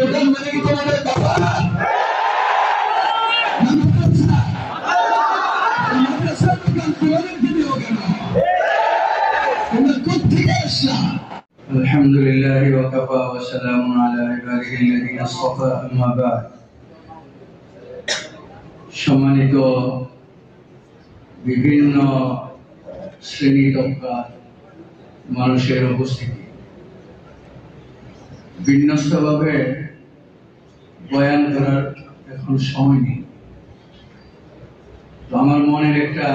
দোকান মানে কি তোমাদের বাবা? মাদ্রাসার দোকান তোমাদেরকে দিও কেন? তোমরা কোথেকে আসলা? আলহামদুলিল্লাহ ওয়া কাফা ওয়া সালামুন আলা ইবাদিহিল্লাযিনা ইসতাফা, আম্মা বা'দ। সম্মানিত বিভিন্ন শ্রেণী তবকার মানুষের উপস্থিতি, বিন্যস্তভাবে বয়ান করার এখন সময় নেই। তো আমার মনের একটা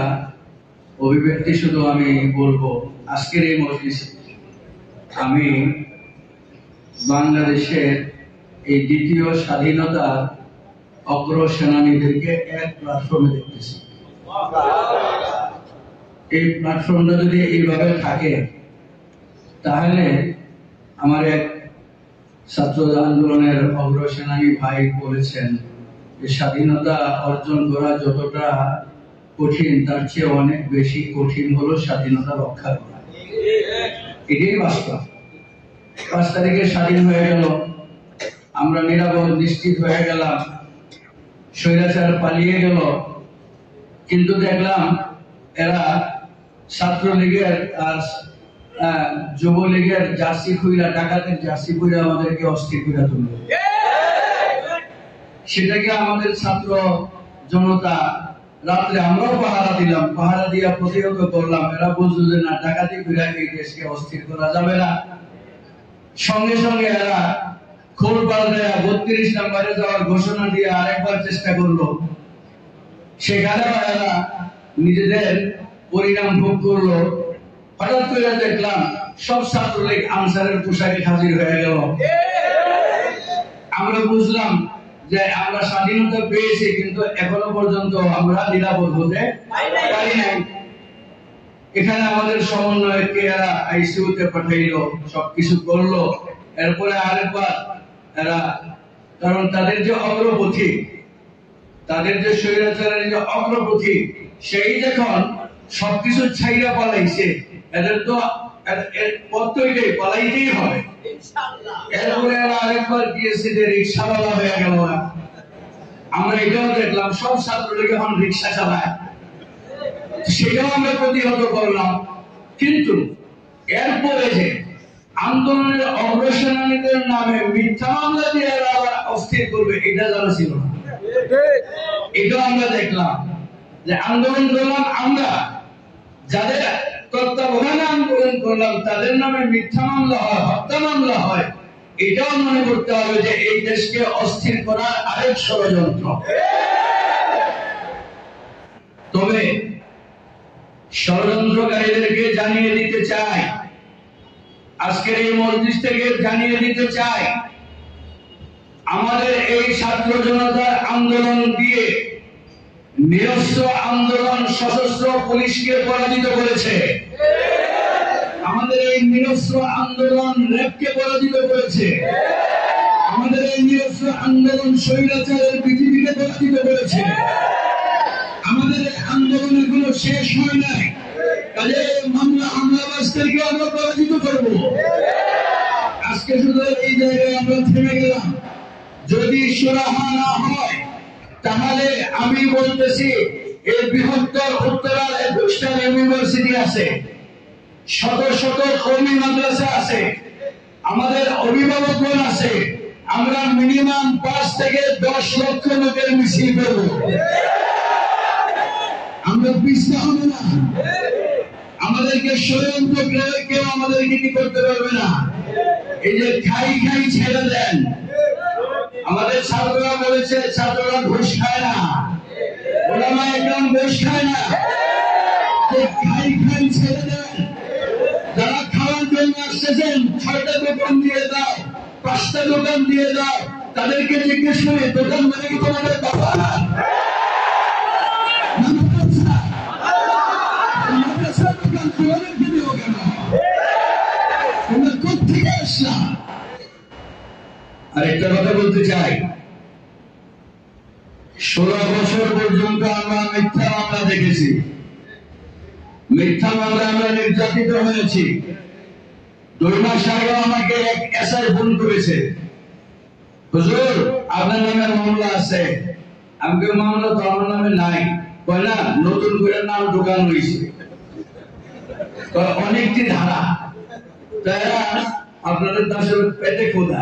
অভিব্যক্তি শুধু আমি বলবো, আজকের এই মজলিসে আমি বাংলাদেশের এই দ্বিতীয় স্বাধীনতার অগ্রসেনানীদেরকে এক প্ল্যাটফর্মে দেখতেছি। এই প্ল্যাটফর্মটা যদি এইভাবে থাকে, তাহলে আমার এক ছাত্র আন্দোলনের অগ্রসেনানী ভাই বলেছেন যে স্বাধীনতা অর্জন করা যতটা কঠিন, তার চেয়ে অনেক বেশি কঠিন হলো স্বাধীনতা রক্ষা করা। এটাই বাস্তব। 5 তারিখে স্বাধীন হয়ে গেল, আমরা নিরাপদ নিশ্চিত হয়ে গেলাম, স্বৈরাচার পালিয়ে গেল, কিন্তু দেখলাম এরা ছাত্রলীগের আর যুবলীগের জার্সি খুইরা, ডাকাতের জার্সি খুইরা আমাদেরকে অস্থির করে তুলল। সেটাকে আমাদের ছাত্র জনতা রাত্রে আমরাও পাহারা দিলাম, পাহারা দিয়া প্রতিহত করলাম। এরা বুঝলো যে না, ডাকাতি খুইরা এই দেশকে অস্থির করা যাবে না। সঙ্গে সঙ্গে এরা খোল পাল্টায়া 32 নম্বরে যাওয়ার ঘোষণা দিয়ে আরেকবার চেষ্টা করলো। সেখানেও এরা নিজেদের পরিণাম ভোগ করলো। হঠাৎ করে দেখলাম সব ছাত্রলীগ আনসারের পোশাকে হাজির হয়ে গেল। আমরা বুঝলাম যে আমরা স্বাধীনতা পেয়েছি, কিন্তু এখনো পর্যন্ত আমরা নিরাপদ হতে পারি নাই। এখানে আমাদের সমন্বয়কে এরা আইসিইউতে পাঠাইলো, সবকিছু করলো। এরপরে আরেকবার এরা, কারণ তাদের যে অগ্রপথী, তাদের যে স্বৈরাচারের যে অগ্রপথী, সেই যখন সবকিছু ছাইরা পালাইছে, এদের তো পথটাই পালাইতেই হবে। এরপরে এরা আরেকবার গিয়েছে যে রিক্সাওয়ালা হয়ে গেল। আমরা এটাও দেখলাম সব ছাত্রলীগ এখন রিক্সা চালায়, সেটাও আমরা প্রতিহত করলাম। কিন্তু এরপরে যে আন্দোলনের অগ্রসেনানীদের নামে মিথ্যা মামলা দিয়ে আবার অস্থির করবে, এটা জানা ছিল না। এটাও আমরা দেখলাম যে আন্দোলন করলাম আমরা, যাদের তত্ত্বাবধানে আন্দোলন করলাম, তাদের নামে মিথ্যা মামলা হয়, হত্যা মামলা হয়। এটাও মনে করতে হবে যে এই দেশকে অস্থির করার আরেক ষড়যন্ত্র। তবে ষড়যন্ত্রকারীদেরকে জানিয়ে দিতে চাই, আজকের এই মজলিস থেকে জানিয়ে দিতে চাই, আমাদের এই ছাত্র জনতার আন্দোলন দিয়ে নিরস্ত্র আন্দোলন সশস্ত্র পুলিশকে পরাজিত করেছে। আমাদের এই নিরস্ত্র আন্দোলন র্যাবকে পরাজিত করেছে। আমাদের এই নিরস্ত্র আন্দোলন স্বৈরাচারের বিজেপিকে পরাজিত করেছে। আমাদের এই আন্দোলন এগুলো শেষ হয় নাই, কাজে মামলা হামলাবাজদেরকে আমরা পরাজিত করব। আজকে শুধু এই জায়গায় আমরা থেমে গেলাম। যদি সুরাহা না হয়, তাহলে আমি বলতেছি এই বৃহত্তর উত্তরার 21টা ইউনিভার্সিটি আছে, শত শত কওমি মাদ্রাসা আছে, আমাদের অভিভাবকগণ আছে। আমরা মিনিমাম 5 থেকে 10 লক্ষ লোকের মিছিল করব। আমরা পিছনে হব না। আমাদেরকে ষড়যন্ত্র কেউ আমাদেরকে কি করতে পারবে না। এই যে খাই খাই ছেড়ে দেন, আমাদের ছাত্ররা বলেছে ছাত্ররা ঘুষ খায় না, ওলামা একদম ঘুষ খায় না। খাই খাই ছেড়ে দেন। যারা খাওয়ার জন্য আসতেছেন, 6টা দোকান দিয়ে দাও, 5টা দোকান দিয়ে দাও। তাদেরকে জিজ্ঞেস করে দোকান মানে কি তোমাদের বাবা? মাদ্রাসার দোকান তোমাদেরকে দিও কেন? তোমরা কোথেকে আসলা? আরেকটা কথা বলতে চাই, 16 বছর পর্যন্ত আমরা মিথ্যা মামলা দেখেছি, মিথ্যা মামলা আমরা নির্যাতিত হয়েছি। 2 মাস আগে আমাকে এক এসআই ফোন করেছে, হুজুর আপনার নামে মামলা আছে। আমি কই মামলা তো আমার নামে নাই। কই না, নতুন করে নাম ঢোকানো হয়েছে, অনেকটি ধারা। তাই আপনাদের দেশের পেটে খোদা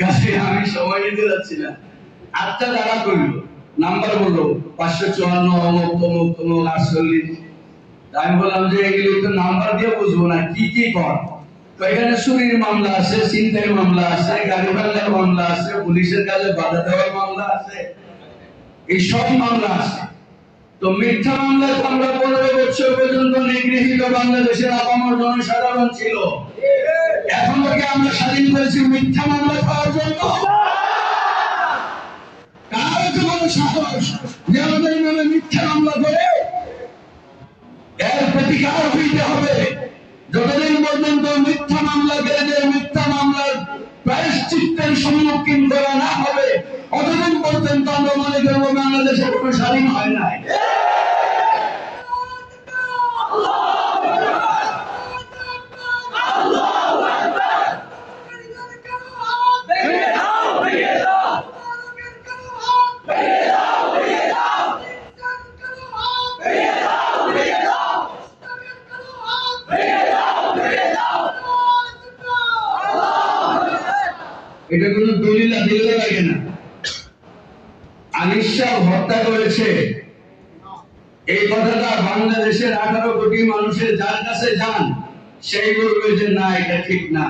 গাছে আমি সময় নিতে যাচ্ছি না। 8টা ধারা করলো, নাম্বার বললো 554 অমুক তমুক তমুক 48। আমি বললাম যে এগুলি তো নাম্বার দিয়ে বুঝবো না, কি কি কর। তো এখানে চুরির মামলা আছে, ছিনতাইয়ের মামলা আছে, গাড়ি ভাঙার মামলা আছে, পুলিশের কাজে বাধা দেওয়ার মামলা আছে, এই সব মামলা আছে। তো মিথ্যা মামলায় আমরা 15 বছর পর্যন্ত নিগৃহীত বাংলাদেশের আপামর জনসাধারণ ছিল। এখন থেকে আমরা স্বাধীন করেছি মিথ্যা মামলা খাওয়ার জন্য। কার কোনো সাহস যে আমাদের নামে মিথ্যা মামলা করে এর প্রতিকার হইতে হবে। যতদিন পর্যন্ত মিথ্যা মামলা করে মিথ্যা মামলার প্রায়শ্চিত্তের সম্মুখীন করা না হবে, অতদিন পর্যন্ত আমরা মনে করবো বাংলাদেশে কোনো স্বাধীন হয় নাই। এটা কোনো দলিল দিলে লাগে না। আনিস শাহ হত্যা করেছে এই কথাটা বাংলাদেশের 18 কোটি মানুষের যার কাছে যান, সেই বলবে যে না এটা ঠিক না।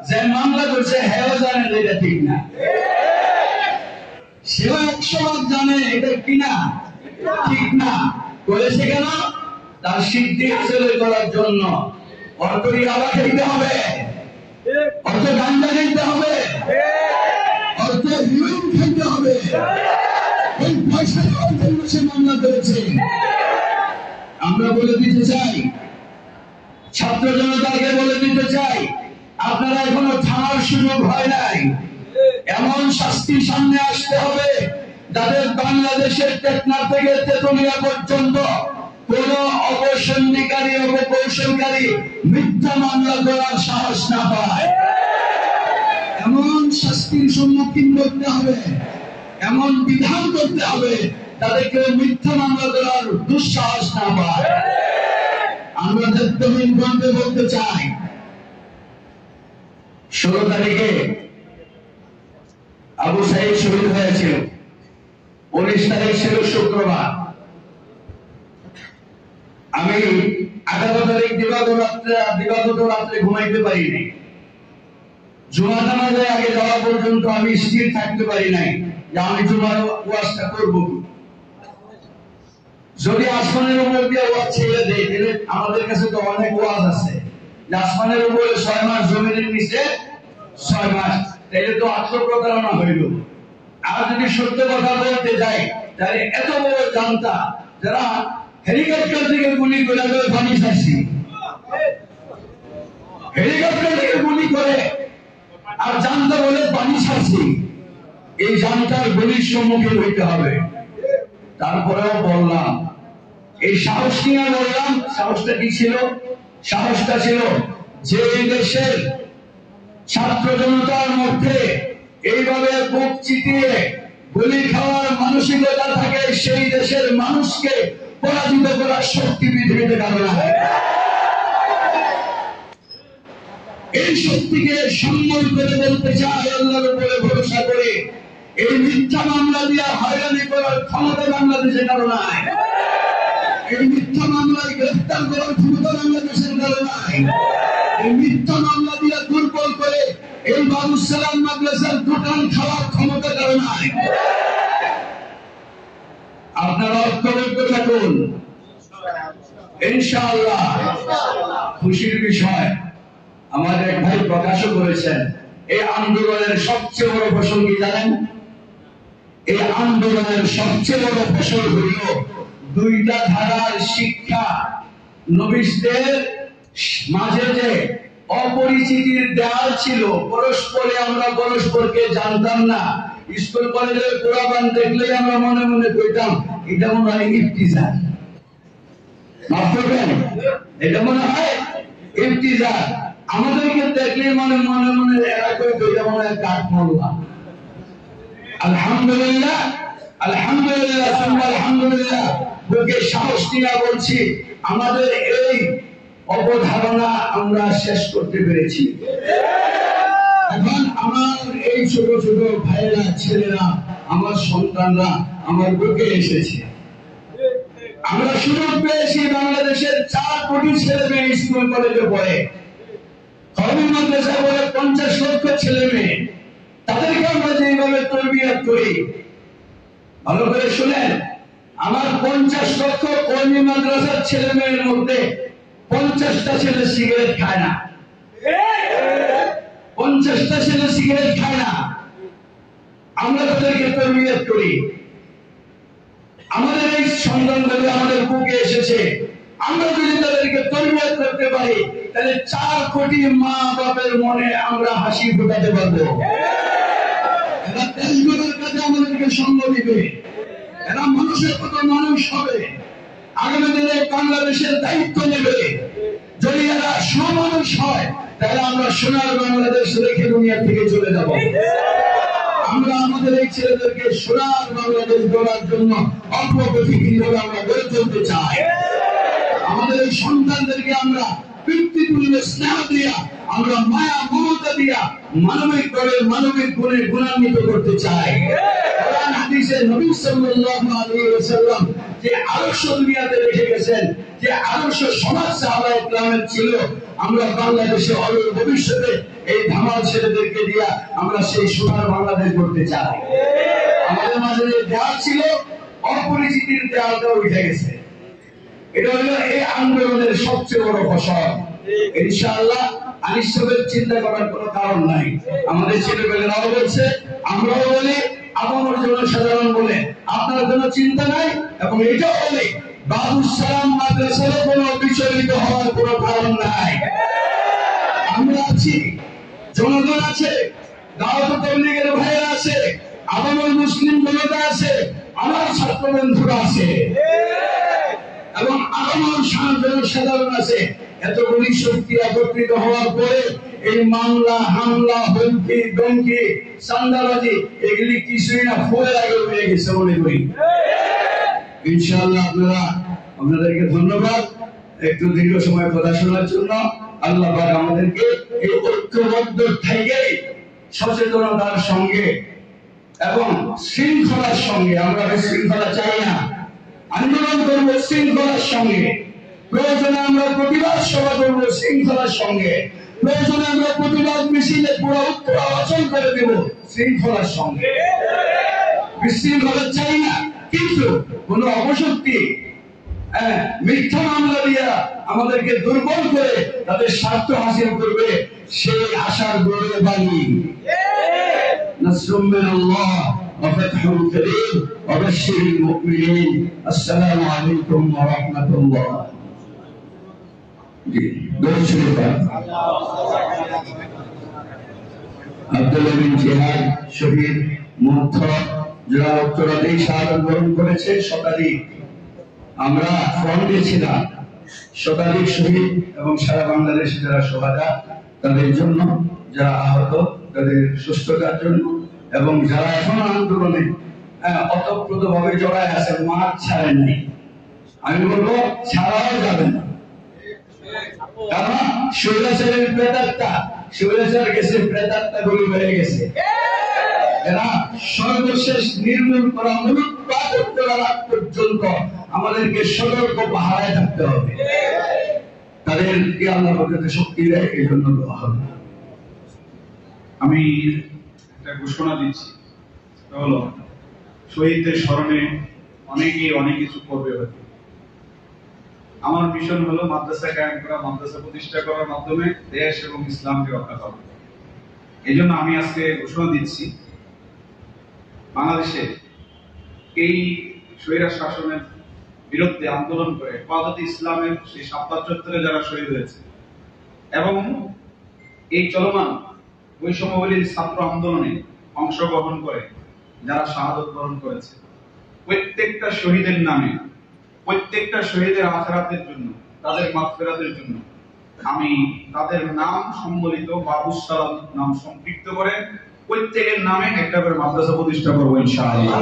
যে মামলা করছে হেও জানে যে এটা ঠিক না, সেও 100 জানে এটা কি না ঠিক না। করেছে কেন? তার সিদ্ধি হাসিল করার জন্য। অর্থ ইয়াবা খেতে হবে, অর্থ গাঞ্জা খেতে হবে, অর্থ হিরোইন খেতে হবে। এই পয়সা দেওয়ার জন্য সে মামলা করেছে। আমরা বলে দিতে চাই, ছাত্র জনতাকে বলে দিতে চাই, আপনারা এখনো থামার সুযোগ হয় নাই। এমন শাস্তি সামনে আসতে হবে যাদের বাংলাদেশের টেকনাফ থেকে তেতুলিয়া পর্যন্ত কোন অপসন্ধিকারী অপকৌশলকারী মিথ্যা মামলা করার সাহস না পায়। এমন শাস্তির সম্মুখীন করতে হবে, এমন বিধান করতে হবে তাদেরকে মিথ্যা মামলা করার দুঃসাহস না পায়। আমরা দায়িত্বহীন বলতে বলতে চাই, 16 তারিখে আবু সাইদ শহীদ হয়েছিল। 19 তারিখ ছিল শুক্রবার। আমি 18 তারিখ দিবাগত রাত্রে ঘুমাইতে পারিনি। জুমা নামাজে আগে যাওয়া পর্যন্ত আমি স্থির থাকতে পারি নাই যে আমি জুমার ওয়াজটা করবো। যদি আসমানের উপর দিয়ে ওয়াজ ছেড়ে দেয়, তাহলে আমাদের কাছে তো অনেক ওয়াজ আছে যে আসমানের উপরে 6 মাস, জমিনের নিচে 6 মাস, তাহলে তো আত্মপ্রতারণা হইল। আর যদি সত্য কথা বলতে যাই, তাহলে এত বড় জানতা যারা হেলিকপ্টার থেকে গুলি করে পানি ছাড়ছি, হেলিকপ্টার থেকে গুলি করে আর জানতা বলে পানি ছাড়ছি, এই জানতার গুলির সম্মুখীন হইতে হবে। তারপরেও বললাম, এই সাহস নিয়ে বললাম, সাহসটা কি ছিল? সাহসটা ছিল যে দেশের ছাত্র জনতার মধ্যে এইভাবে বুক চিতিয়ে গুলি খাওয়ার মানসিকতা থাকে, সেই দেশের মানুষকে পরাজিত করার শক্তি পৃথিবীতে কারো নাই। এই শক্তিকে সম্মান করে বলতে চাই, আল্লাহর উপরে ভরসা করে, এই মিথ্যা মামলা দিয়ে হয়রানি করার ক্ষমতা বাংলাদেশে কারো নাই। এই মিথ্যা মামলায় গ্রেফতার করার ক্ষমতা বাংলাদেশের কারো নাই। এই মিথ্যা মামলা দিয়ে দুর্বল করে এই বাবুস সালাম মাদ্রাসার দোকান খাওয়ার ক্ষমতা কারো নাই। আপনারা ঐক্যবদ্ধ থাকুন, ইনশাআল্লাহ। খুশির বিষয়, আমাদের এক ভাই প্রকাশও করেছেন, এই আন্দোলনের সবচেয়ে বড় ফসল কি জানেন? এই আন্দোলনের সবচেয়ে বড় ফসল হইল 2টা ধারার শিক্ষা। নবীদের মাঝে যে অপরিচিতির দেয়াল ছিল, পরস্পরে আমরা পরস্পরকে জানতাম না। স্কুল কলেজের কোরআন দেখলেই আমরা মনে মনে কইতাম এটা মনে হয় ইফতিজার, মাফ করবেন, এটা মনে হয় আলহামদুলিল্লাহ, আলহামদুলিল্লাহ, আলহামদুলিল্লাহ। বুকে সাহস নিয়ে বলছি, আমাদের এই অবধারণা আমরা শেষ করতে পেরেছি। এখন আমার এই ছোট ছোট ভাইয়েরা, ছেলেরা, আমার সন্তানরা আমার বুকে এসেছে। আমরা সুযোগ পেয়েছি, বাংলাদেশের 4 কোটি ছেলে মেয়ে স্কুল কলেজে পড়ে, কওমি মাদ্রাসায় পড়ে 50 লক্ষ ছেলে মেয়ে। তাদেরকে আমরা যেভাবে তরবিয়ত করি, ভালো করে শুনেন, আমার 50 লক্ষ কওমি মাদ্রাসার ছেলে মেয়ের মধ্যে 50টা ছেলে সিগারেট খায় না। 50টা ছেলে সিগারেট খায় না। আমরা তাদেরকে তরবিয়ত করি। আমাদের এই সন্তানগুলো আমাদের বুকে এসেছে। আমরা যদি তাদেরকে তরবিয়ত করতে পারি, তাহলে 4 কোটি মা বাপের মনে আমরা হাসি ফোটাতে পারবো। এরা দেশগুলোর কাছে আমাদেরকে সঙ্গ দিবে, এরা মানুষের মতো মানুষ হবে, আগামী দিনে বাংলাদেশের দায়িত্ব নেবে। যদি এরা সমানুষ হয়, তাহলে আমরা সোনার বাংলাদেশ রেখে দুনিয়া থেকে চলে যাব। আমরা আমাদের এই ছেলেদেরকে সোনার বাংলাদেশ গড়ার জন্য অগ্রগতিহীনভাবে আমরা গড়ে তুলতে চাই। আমাদের এই সন্তানদেরকে আমরা পিতৃতুল্য স্নেহ দিয়া, আমরা মায়া মমতা দিয়া মানবিক গুণে গুণান্বিত করতে চাই। কোরআন হাদিসে নবী সাল্লাল্লাহু আলাইহি ওয়াসাল্লাম যে আদর্শ দুনিয়াতে রেখে গেছেন, যে আদর্শ সমাজ সাহাবায়ে কেরামের ছিল, আমরা বাংলাদেশে অদূর ভবিষ্যতে এই ধামাল ছেলেদেরকে দিয়া আমরা সেই সোনার বাংলাদেশ করতে চাই। আমাদের মাঝে যে দেওয়াল ছিল, অপরিচিতির দেওয়ালটা উঠে গেছে। এটা হলো এই আন্দোলনের সবচেয়ে বড় ফসল। ইনশাআল্লাহ আনিসবের চিন্তা করার কোনো কারণ নাই। আমাদের ছেলেমেয়েরাও বলছে, আমরাও বলি, আপনার জন্য সাধারণ বলে আপনার কোনো চিন্তা নাই। এবং এটাও বলি, বাবুস সালাম মাদ্রাসার কোনো বিচলিত হওয়ার কোনো কারণ নাই। আমরা আছি, জনগণ আছে, দাওয়াত তাবলীগের ভাইয়েরা আছে, আওয়ামী মুসলিম জনতা আছে, আমার ছাত্র বন্ধুরা আছে, এবং আমার সাধারণ আছে। এতগুলি শক্তি একত্রিত হওয়ার পরে এই মামলা, হামলা, হুমকি, ধমকি, চাঁদাবাজি এগুলি কিছুই না, ফুলের আগে হয়ে গেছে মনে করি। ইনশাআল্লাহ আপনাদেরকে ধন্যবাদ একটু দীর্ঘ সময় কথা শোনার জন্য। আল্লাহ পাক আমাদেরকে এই ঐক্যবদ্ধ থেকে সচেতনতার সঙ্গে এবং শৃঙ্খলার সঙ্গে, আমরা শৃঙ্খলা চাই না, আন্দোলন করবো শৃঙ্খলার সঙ্গে, প্রয়োজনে আমরা প্রতিবাদ সভা করবো শৃঙ্খলার সঙ্গে, প্রয়োজনে আমরা প্রতিবাদ মিছিলে পুরো উত্তর অচল করে দেব শৃঙ্খলার সঙ্গে। বিশৃঙ্খলা চাই না, কিন্তু কোন অপশক্তি মিথ্যা মামলা দিয়া আমাদেরকে দুর্বল করে তাদের স্বার্থ হাসিল করবে, সেই আশার গৌরবে বাণী। নাসরুম মিনাল্লাহ ওয়া ফাতহুন কারীম ওয়া বাশশিরিল মুমিনিন। আসসালামু আলাইকুম ওয়া রাহমাতুল্লাহ। জি, আব্দুল আমিন জিহাদ শহীদ মুগ্ধ যারা উত্তরাধিক শাহাদাত বরণ করেছে, শতাধিক, আমরা ফ্রন্টে ছিলাম, শতাধিক শহীদ এবং সারা বাংলাদেশে যারা শহাদা, তাদের জন্য, যারা আহত তাদের সুস্থতার জন্য, এবং যারা এখন আন্দোলনে অতপ্রতভাবে জড়ায় আছে, মাঠ ছাড়েন নাই, আমি বলবো ছাড়াও যাবে না। কারণ স্বৈরাচারের প্রেতাত্মা, স্বৈরাচার গেছে, প্রেতাত্মা গুলি হয়ে গেছে। এরা সর্বশেষ নির্মূল করা, মূলোৎপাটন করার আগ পর্যন্ত আমাদেরকে সতর্ক পাহারায় থাকতে হবে। তাদেরকে আল্লাহ যাতে শক্তি দেয়, এই জন্য দেওয়া হবে। আমি একটা ঘোষণা দিচ্ছি, হলো শহীদদের স্মরণে অনেকেই অনেক কিছু করবে হয়তো। আমার মিশন হলো মাদ্রাসা কায়েম করা, মাদ্রাসা প্রতিষ্ঠা করার মাধ্যমে দেশ এবং ইসলামকে রক্ষা করা। এই জন্য আমি আজকে ঘোষণা দিচ্ছি, বাংলাদেশে এই স্বৈরাচার শাসনের বিরুদ্ধে আন্দোলন করে হেফাজতে ইসলামের সেই শাপলা চত্বরে যারা শহীদ হয়েছে, এবং এই চলমান বৈষম্যবিরোধী ছাত্র আন্দোলনে অংশগ্রহণ করে যারা শাহাদত বরণ করেছে, প্রত্যেকটা শহীদের নামে, প্রত্যেকটা শহীদের আখিরাতের জন্য, তাদের মাগফিরাতের জন্য আমি তাদের নাম সম্বলিত বাবুস সালাম নাম সম্পৃক্ত করে প্রত্যেকের নামে একটা করে মাদ্রাসা প্রতিষ্ঠা করবো ইনশাআল্লাহ।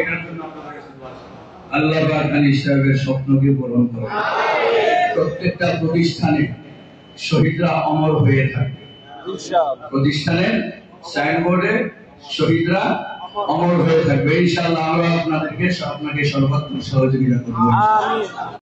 এটার জন্য আপনাদের কাছে দোয়া চাই। আল্লাহ পাক আলী সাহেবের স্বপ্নকে পূরণ করে। প্রত্যেকটা প্রতিষ্ঠানে শহীদরা অমর হয়ে থাকে। প্রতিষ্ঠানের সাইনবোর্ডে শহীদরা অমর হয়ে থাকবে ইনশাআল্লাহ। আমরা আপনাকে সর্বাত্মক সহযোগিতা করব।